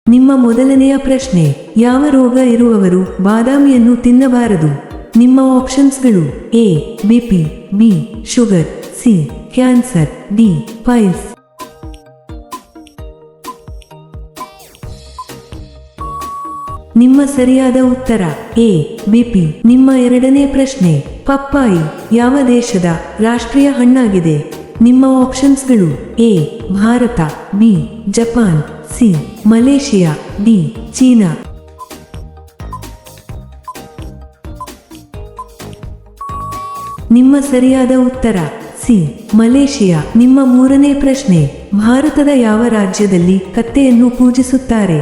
ನಿಮ್ಮ ಮೊದಲನೆಯ ಪ್ರಶ್ನೆ, ಯಾವ ರೋಗ ಇರುವವರು ಬಾದಾಮಿಯನ್ನು ತಿನ್ನಬಾರದು? ನಿಮ್ಮ ಆಪ್ಷನ್ಸ್ಗಳು: A BP, B sugar, C cancer, D piles. ನಿಮ್ಮ ಸರಿಯಾದ ಉತ್ತರ ಎ ಬಿಪಿ. ನಿಮ್ಮ ಎರಡನೇ ಪ್ರಶ್ನೆ, ಪಪ್ಪಾಯಿ ಯಾವ ದೇಶದ ರಾಷ್ಟ್ರೀಯ ಹಣ್ಣಾಗಿದೆ? ನಿಮ್ಮ ಆಪ್ಷನ್ಸ್ಗಳು: A Bharat, B Japan, C Malaysia, D China. ನಿಮ್ಮ ಸರಿಯಾದ ಉತ್ತರ ಸಿ ಮಲೇಷಿಯಾ. ನಿಮ್ಮ ಮೂರನೇ ಪ್ರಶ್ನೆ, ಭಾರತದ ಯಾವ ರಾಜ್ಯದಲ್ಲಿ ಕತ್ತೆಯನ್ನು ಪೂಜಿಸುತ್ತಾರೆ?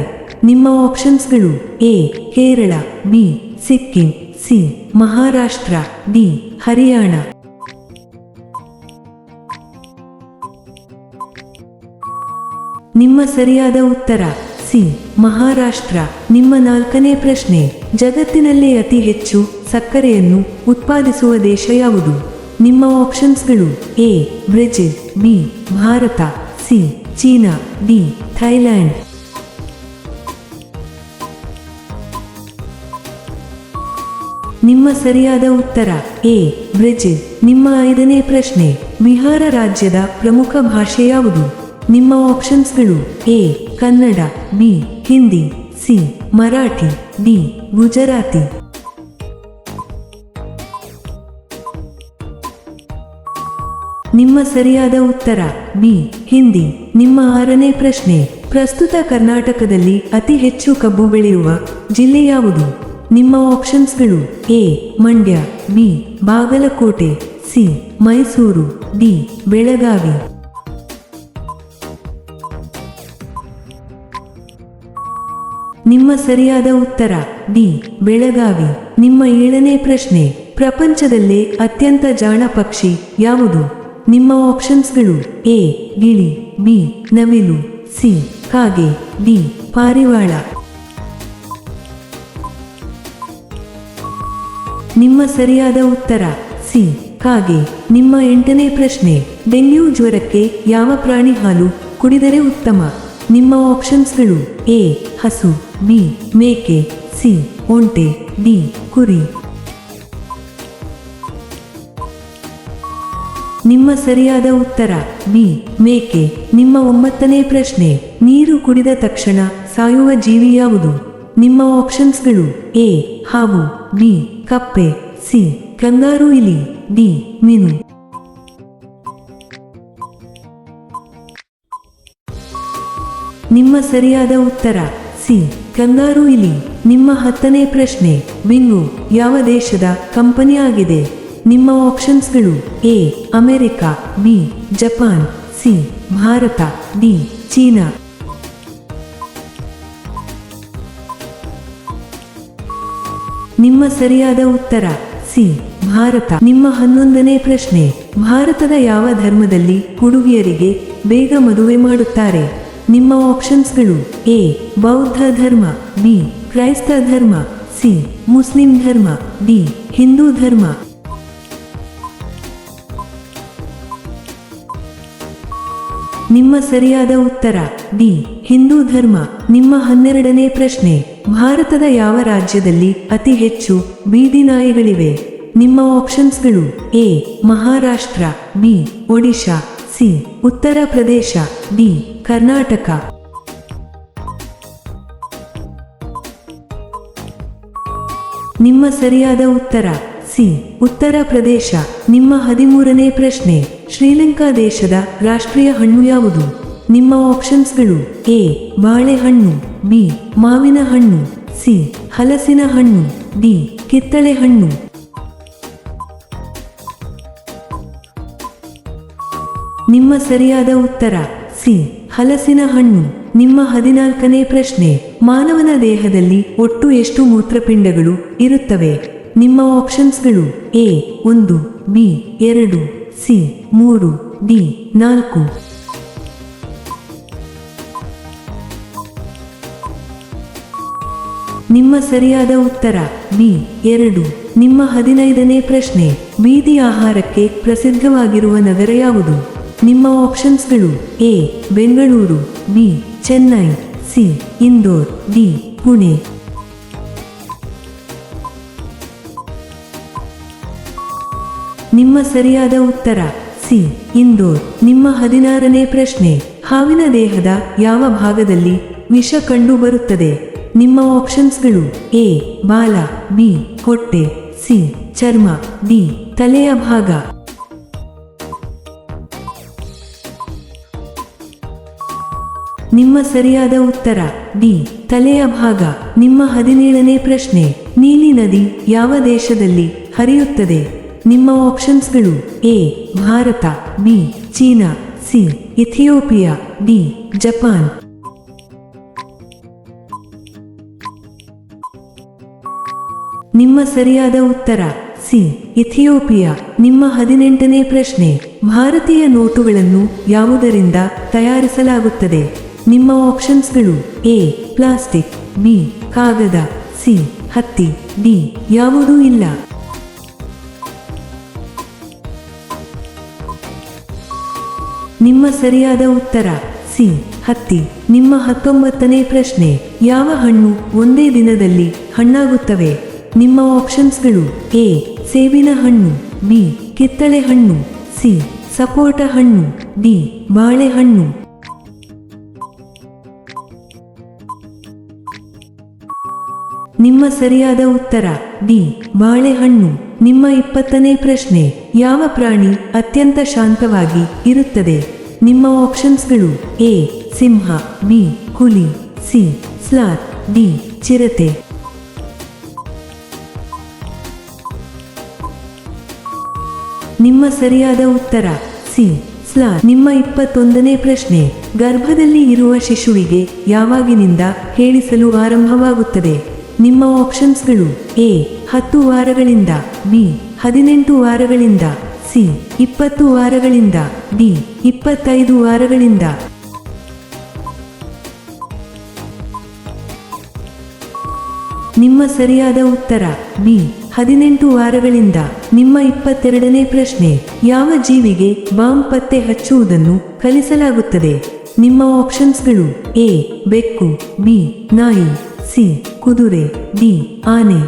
ನಿಮ್ಮ ಆಪ್ಷನ್ಸ್ಗಳು: A Kerala, B Sikkim, C Maharashtra, D Haryana. ನಿಮ್ಮ ಸರಿಯಾದ ಉತ್ತರ ಸಿ ಮಹಾರಾಷ್ಟ್ರ. ನಿಮ್ಮ ನಾಲ್ಕನೇ ಪ್ರಶ್ನೆ, ಜಗತ್ತಿನಲ್ಲೇ ಅತಿ ಹೆಚ್ಚು ಸಕ್ಕರೆಯನ್ನು ಉತ್ಪಾದಿಸುವ ದೇಶ ಯಾವುದು? ನಿಮ್ಮ ಆಪ್ಷನ್ಸ್ಗಳು: A Brazil, B Bharat, C China, D Thailand. ನಿಮ್ಮ ಸರಿಯಾದ ಉತ್ತರ ಎ ಬ್ರೆಜಿಲ್. ನಿಮ್ಮ ಐದನೇ ಪ್ರಶ್ನೆ, ಬಿಹಾರ ರಾಜ್ಯದ ಪ್ರಮುಖ ಭಾಷೆ ಯಾವುದು? ನಿಮ್ಮ ಆಪ್ಷನ್ಸ್ಗಳು: A Kannada, B Hindi, C Marathi, D Gujarati. ನಿಮ್ಮ ಸರಿಯಾದ ಉತ್ತರ ಬಿ ಹಿಂದಿ. ನಿಮ್ಮ ಆರನೇ ಪ್ರಶ್ನೆ, ಪ್ರಸ್ತುತ ಕರ್ನಾಟಕದಲ್ಲಿ ಅತಿ ಹೆಚ್ಚು ಕಬ್ಬು ಬೆಳೆಯುವ ಜಿಲ್ಲೆ ಯಾವುದು? ನಿಮ್ಮ ಆಪ್ಷನ್ಸ್ಗಳು: A Mandya, B Bagalkote, C Mysuru, D Belagavi. ನಿಮ್ಮ ಸರಿಯಾದ ಉತ್ತರ ಡಿ ಬೆಳಗಾವಿ. ನಿಮ್ಮ ಏಳನೇ ಪ್ರಶ್ನೆ, ಪ್ರಪಂಚದಲ್ಲೇ ಅತ್ಯಂತ ಜಾಣ ಪಕ್ಷಿ ಯಾವುದು? ನಿಮ್ಮ ಆಪ್ಷನ್ಸ್ಗಳು: ಎ ಗಿಳಿ, ಬಿ ನವಿಲು, ಸಿ ಕಾಗೆ, ಡಿ ಪಾರಿವಾಳ. ನಿಮ್ಮ ಸರಿಯಾದ ಉತ್ತರ ಸಿ ಕಾಗೆ. ನಿಮ್ಮ ಎಂಟನೇ ಪ್ರಶ್ನೆ, ಡೆಂಗ್ಯೂ ಜ್ವರಕ್ಕೆ ಯಾವ ಪ್ರಾಣಿ ಹಾಲು ಕುಡಿದರೆ ಉತ್ತಮ? ನಿಮ್ಮ ಆಪ್ಷನ್ಸ್ಗಳು: ಎ ಹಸು, ಬಿ ಮೇಕೆ, ಸಿ ಒಂಟೆ, ಡಿ ಕುರಿ. ನಿಮ್ಮ ಸರಿಯಾದ ಉತ್ತರ ಬಿ ಮೇಕೆ. ನಿಮ್ಮ ಒಂಬತ್ತನೇ ಪ್ರಶ್ನೆ, ನೀರು ಕುಡಿದ ತಕ್ಷಣ ಸಾಯುವ ಜೀವಿ ಯಾವುದು? ನಿಮ್ಮ ಆಪ್ಷನ್ಸ್ಗಳು: ಎ ಹಾವು, ಬಿ ಕಪ್ಪೆ, ಸಿ ಕಂಗಾರು ಇಲಿ, ಡಿ ಮೀನು. ನಿಮ್ಮ ಸರಿಯಾದ ಉತ್ತರ ಸಿ ಕಂಗಾರು ಇಲಿ. ನಿಮ್ಮ ಹತ್ತನೇ ಪ್ರಶ್ನೆ, ವಿಂಗೋ ಯಾವ ದೇಶದ ಕಂಪನಿ ಆಗಿದೆ? ನಿಮ್ಮ ಆಪ್ಷನ್ಸ್ಗಳು: A America, B Japan, C Bharat, D China. ನಿಮ್ಮ ಸರಿಯಾದ ಉತ್ತರ ಸಿ ಭಾರತ. ನಿಮ್ಮ 11ನೇ ಪ್ರಶ್ನೆ, ಭಾರತದ ಯಾವ ಧರ್ಮದಲ್ಲಿ ಹುಡುಗಿಯರಿಗೆ ಬೇಗ ಮದುವೆ ಮಾಡುತ್ತಾರೆ? ನಿಮ್ಮ ಆಪ್ಷನ್ಸ್ಗಳು: ಎ ಬೌದ್ಧ ಧರ್ಮ, ಬಿ ಕ್ರೈಸ್ತ ಧರ್ಮ, ಸಿ ಮುಸ್ಲಿಂ ಧರ್ಮ, ಡಿ ಹಿಂದೂ ಧರ್ಮ. ನಿಮ್ಮ ಸರಿಯಾದ ಉತ್ತರ ಡಿ ಹಿಂದೂ ಧರ್ಮ. ನಿಮ್ಮ 12ನೇ ಪ್ರಶ್ನೆ, ಭಾರತದ ಯಾವ ರಾಜ್ಯದಲ್ಲಿ ಅತಿ ಹೆಚ್ಚು ಬೀದಿ ನಾಯಿಗಳಿವೆ? ನಿಮ್ಮ ಆಪ್ಷನ್ಸ್ಗಳು: A Maharashtra, B Odisha, C Uttar Pradesh, D Karnataka. ನಿಮ್ಮ ಸರಿಯಾದ ಉತ್ತರ ಸಿ ಉತ್ತರ ಪ್ರದೇಶ. ನಿಮ್ಮ 13ನೇ ಪ್ರಶ್ನೆ, ಶ್ರೀಲಂಕಾ ದೇಶದ ರಾಷ್ಟ್ರೀಯ ಹಣ್ಣು ಯಾವುದು? ನಿಮ್ಮ ಆಪ್ಷನ್ಸ್ಗಳು: ಎ ಬಾಳೆಹಣ್ಣು, ಬಿ ಮಾವಿನ ಹಣ್ಣು, ಸಿ ಹಲಸಿನ ಹಣ್ಣು, ಡಿ ಕಿತ್ತಳೆ ಹಣ್ಣು. ನಿಮ್ಮ ಸರಿಯಾದ ಉತ್ತರ ಸಿ ಹಲಸಿನ ಹಣ್ಣು. ನಿಮ್ಮ 14ನೇ ಪ್ರಶ್ನೆ, ಮಾನವನ ದೇಹದಲ್ಲಿ ಒಟ್ಟು ಎಷ್ಟು ಮೂತ್ರಪಿಂಡಗಳು ಇರುತ್ತವೆ? ನಿಮ್ಮ ಆಪ್ಷನ್ಸ್ಗಳು: ಎ 1, ಬಿ 2, ಸಿ 3, ಡಿ 4. ನಿಮ್ಮ ಸರಿಯಾದ ಉತ್ತರ ಬಿ 2. ನಿಮ್ಮ 15ನೇ ಪ್ರಶ್ನೆ, ಬೀದಿ ಆಹಾರಕ್ಕೆ ಪ್ರಸಿದ್ಧವಾಗಿರುವ ನಗರ ಯಾವುದು? ನಿಮ್ಮ ಆಪ್ಷನ್ಸ್ಗಳು: A Bengaluru, B Chennai, C C Indore, D Pune. ನಿಮ್ಮ ಸರಿಯಾದ ಉತ್ತರ ಸಿ ಇಂದೋರ್. ನಿಮ್ಮ 16ನೇ ಪ್ರಶ್ನೆ, ಹಾವಿನ ದೇಹದ ಯಾವ ಭಾಗದಲ್ಲಿ ವಿಷ ಕಂಡು ಬರುತ್ತದೆ? ನಿಮ್ಮ ಆಪ್ಷನ್ಸ್ಗಳು: ಎ ಬಾಲ, ಬಿ ಹೊಟ್ಟೆ, ಸಿ ಚರ್ಮ, ಡಿ ತಲೆಯ ಭಾಗ. ನಿಮ್ಮ ಸರಿಯಾದ ಉತ್ತರ ಡಿ ತಲೆಯ ಭಾಗ. ನಿಮ್ಮ 17ನೇ ಪ್ರಶ್ನೆ, ನೀಲಿ ನದಿ ಯಾವ ದೇಶದಲ್ಲಿ ಹರಿಯುತ್ತದೆ? ನಿಮ್ಮ ಆಪ್ಷನ್ಸ್ಗಳು: A Bharat, B China, C Ethiopia, D Japan. ನಿಮ್ಮ ಸರಿಯಾದ ಉತ್ತರ ಸಿ ಇಥಿಯೋಪಿಯಾ. ನಿಮ್ಮ 18ನೇ ಪ್ರಶ್ನೆ, ಭಾರತೀಯ ನೋಟುಗಳನ್ನು ಯಾವುದರಿಂದ ತಯಾರಿಸಲಾಗುತ್ತದೆ? ನಿಮ್ಮ ಆಪ್ಷನ್ಸ್ಗಳು: ಎ ಪ್ಲಾಸ್ಟಿಕ್, ಬಿ ಕಾಗದ, ಸಿ ಹತ್ತಿ, ಡಿ ಯಾವುದೂ ಇಲ್ಲ. ನಿಮ್ಮ ಸರಿಯಾದ ಉತ್ತರ ಸಿ ಹತ್ತಿ. ನಿಮ್ಮ 19ನೇ ಪ್ರಶ್ನೆ, ಯಾವ ಹಣ್ಣು ಒಂದೇ ದಿನದಲ್ಲಿ ಹಣ್ಣಾಗುತ್ತವೆ? ನಿಮ್ಮ ಆಪ್ಷನ್ಸ್ಗಳು: ಎ ಸೇಬಿನ ಹಣ್ಣು, ಬಿ ಕಿತ್ತಳೆ ಹಣ್ಣು, ಸಿ ಸಪೋಟ ಹಣ್ಣು, ಡಿ ಬಾಳೆಹಣ್ಣು. ನಿಮ್ಮ ಸರಿಯಾದ ಉತ್ತರ ಡಿ ಬಾಳೆಹಣ್ಣು. ನಿಮ್ಮ 20ನೇ ಪ್ರಶ್ನೆ, ಯಾವ ಪ್ರಾಣಿ ಅತ್ಯಂತ ಶಾಂತವಾಗಿ ಇರುತ್ತದೆ? ನಿಮ್ಮ ಆಪ್ಷನ್ಸ್ಗಳು: ಎ ಸಿಂಹ, ಬಿ ಹುಲಿ, ಸಿ ಸ್ಲಾತ್, ಡಿ ಚಿರತೆ. ನಿಮ್ಮ ಸರಿಯಾದ ಉತ್ತರ ಸಿ ಸ್ಲಾತ್. ನಿಮ್ಮ 21ನೇ ಪ್ರಶ್ನೆ, ಗರ್ಭದಲ್ಲಿ ಇರುವ ಶಿಶುವಿಗೆ ಯಾವಾಗಿನಿಂದ ಹೇಳಿಸಲು ಆರಂಭವಾಗುತ್ತದೆ? ನಿಮ್ಮ ಆಪ್ಷನ್ಸ್ಗಳು: ಎ 10 ವಾರಗಳಿಂದ, ಬಿ 18 ವಾರಗಳಿಂದ, ಸಿ 20 ವಾರಗಳಿಂದ, ಡಿ 25 ವಾರಗಳಿಂದ. ನಿಮ್ಮ ಸರಿಯಾದ ಉತ್ತರ ಬಿ 18 ವಾರಗಳಿಂದ. ನಿಮ್ಮ 22ನೇ ಪ್ರಶ್ನೆ, ಯಾವ ಜೀವಿಗೆ ಬಾಂಬ್ ಪತ್ತೆ ಹಚ್ಚುವುದನ್ನು ಕಲಿಸಲಾಗುತ್ತದೆ? ನಿಮ್ಮ ಆಪ್ಷನ್ಸ್ಗಳು: ಎ ಬೆಕ್ಕು, ಬಿ ನಾಯಿ, ಸಿ ಕುದುರೆ, ಡಿ ಆನೆ.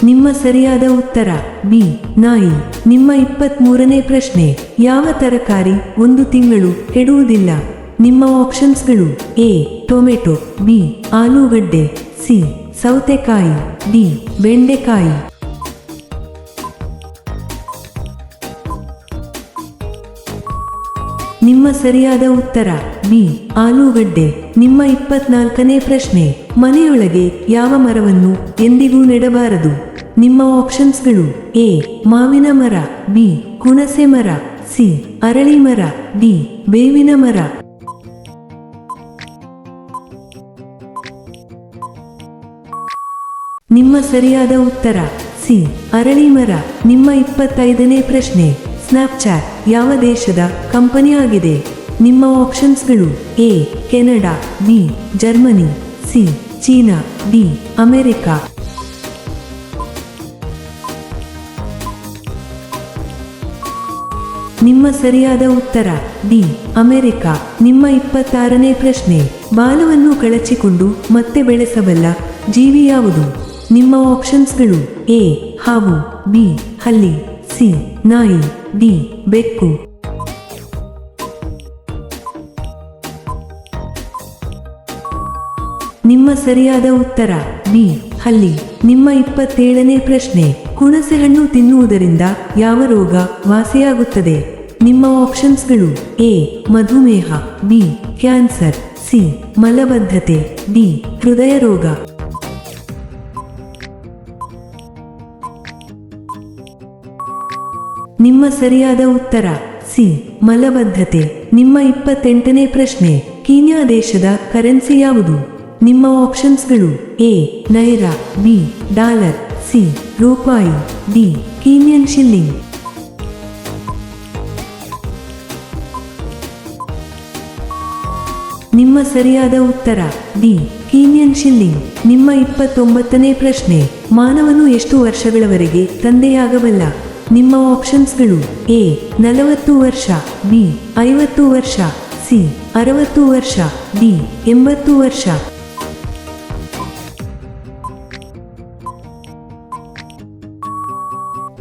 ನಿಮ್ಮ ಸರಿಯಾದ ಉತ್ತರ ಬಿ ನಾಯಿ. ನಿಮ್ಮ 23ನೇ ಪ್ರಶ್ನೆ, ಯಾವ ತರಕಾರಿ 1 ತಿಂಗಳು ಕೆಡುವುದಿಲ್ಲ? ನಿಮ್ಮ ಆಪ್ಷನ್ಸ್ಗಳು: ಎ ಟೊಮೆಟೊ, ಬಿ ಆಲೂಗಡ್ಡೆ, ಸಿ ಸೌತೆಕಾಯಿ, ಡಿ ಬೆಂಡೆಕಾಯಿ. ನಿಮ್ಮ ಸರಿಯಾದ ಉತ್ತರ ಬಿ ಆಲೂಗಡ್ಡೆ. ನಿಮ್ಮ 24ನೇ ಪ್ರಶ್ನೆ, ಮನೆಯೊಳಗೆ ಯಾವ ಮರವನ್ನು ಎಂದಿಗೂ ನೆಡಬಾರದು? ನಿಮ್ಮ ಆಪ್ಷನ್ಸ್ಗಳು: ಎ ಮಾವಿನ ಮರ, ಬಿ ಹುಣಸೆ ಮರ, ಸಿ ಅರಳಿ ಮರ, ಡಿ ಬೇವಿನ ಮರ. ನಿಮ್ಮ ಸರಿಯಾದ ಉತ್ತರ ಸಿ ಅರಳಿ ಮರ. ನಿಮ್ಮ 25ನೇ ಪ್ರಶ್ನೆ, ಸ್ನ್ಯಾಪ್ಚಾಟ್ ಯಾವ ದೇಶದ ಕಂಪನಿಯಾಗಿದೆ? ನಿಮ್ಮ ಆಪ್ಷನ್ಸ್ಗಳು: A Canada, B Germany, C China, D America. ನಿಮ್ಮ ಸರಿಯಾದ ಉತ್ತರ ಡಿ ಅಮೆರಿಕ. ನಿಮ್ಮ 26ನೇ ಪ್ರಶ್ನೆ, ಬಾಲವನ್ನು ಕಳಚಿಕೊಂಡು ಮತ್ತೆ ಬೆಳೆಸಬಲ್ಲ ಜೀವಿ ಯಾವುದು? ನಿಮ್ಮ ಆಪ್ಷನ್ಸ್ಗಳು: ಎ ಹಾವು, ಬಿ ಹಲ್ಲಿ, ಸಿ ನಾಯಿ, ಡಿ ಬೆಕ್ಕು. ನಿಮ್ಮ ಸರಿಯಾದ ಉತ್ತರ ಬಿ ಹಲ್ಲಿ. ನಿಮ್ಮ 27ನೇ ಪ್ರಶ್ನೆ, ಹುಣಸೆಹಣ್ಣು ತಿನ್ನುವುದರಿಂದ ಯಾವ ರೋಗ ವಾಸಿಯಾಗುತ್ತದೆ? ನಿಮ್ಮ ಆಪ್ಷನ್ಸ್ಗಳು: ಎ ಮಧುಮೇಹ, ಬಿ ಕ್ಯಾನ್ಸರ್, ಸಿ ಮಲಬದ್ಧತೆ, ಡಿ ಹೃದಯ ರೋಗ. ನಿಮ್ಮ ಸರಿಯಾದ ಉತ್ತರ ಸಿ ಮಲಬದ್ಧತೆ. ನಿಮ್ಮ 28ನೇ ಪ್ರಶ್ನೆ, ಕೀನ್ಯಾ ದೇಶದ ಕರೆನ್ಸಿ ಯಾವುದು? ನಿಮ್ಮ ಆಪ್ಷನ್ಸ್ಗಳು: A naira, B dollar, C rupee, D Kenyan shilling. ನಿಮ್ಮ ಸರಿಯಾದ ಉತ್ತರ ಡಿ ಕೀನ್ಯನ್ ಶಿಲ್ಲಿಂಗ್. ನಿಮ್ಮ 29ನೇ ಪ್ರಶ್ನೆ, ಮಾನವನು ಎಷ್ಟು ವರ್ಷಗಳವರೆಗೆ ತಂದೆಯಾಗಬಲ್ಲ? ನಿಮ್ಮ ಆಪ್ಷನ್ಸ್ಗಳು: ಎ 40 ವರ್ಷ, ಬಿ 50 ವರ್ಷ, ಸಿ 60 ವರ್ಷ, ಡಿ 80 ವರ್ಷ.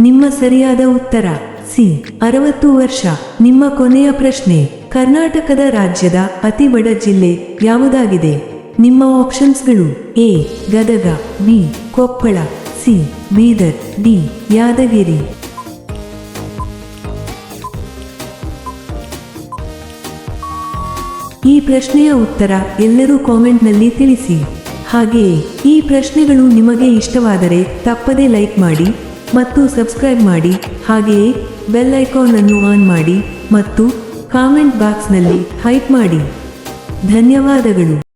ನಿಮ್ಮ ಸರಿಯಾದ ಉತ್ತರ ಸಿ 60 ವರ್ಷ. ನಿಮ್ಮ ಕೊನೆಯ ಪ್ರಶ್ನೆ: ಕರ್ನಾಟಕದ ರಾಜ್ಯದ ಅತಿ ಬಡ ಜಿಲ್ಲೆ ಯಾವುದಾಗಿದೆ? ನಿಮ್ಮ ಆಪ್ಷನ್ಸ್ಗಳು: A Gadag, B Koppal, C Bidar, D Yadgir. ಈ ಪ್ರಶ್ನೆಯ ಉತ್ತರ ಎಲ್ಲರೂ ಕಾಮೆಂಟ್ನಲ್ಲಿ ತಿಳಿಸಿ. ಹಾಗೆಯೇ ಈ ಪ್ರಶ್ನೆಗಳು ನಿಮಗೆ ಇಷ್ಟವಾದರೆ ತಪ್ಪದೇ ಲೈಕ್ ಮಾಡಿ ಮತ್ತು ಸಬ್ಸ್ಕ್ರೈಬ್ ಮಾಡಿ. ಹಾಗೆಯೇ ಬೆಲ್ ಐಕಾನ್ ಅನ್ನು ಆನ್ ಮಾಡಿ ಮತ್ತು ಕಾಮೆಂಟ್ ಬಾಕ್ಸ್ನಲ್ಲಿ ಹೈಪ್ ಮಾಡಿ. ಧನ್ಯವಾದಗಳು.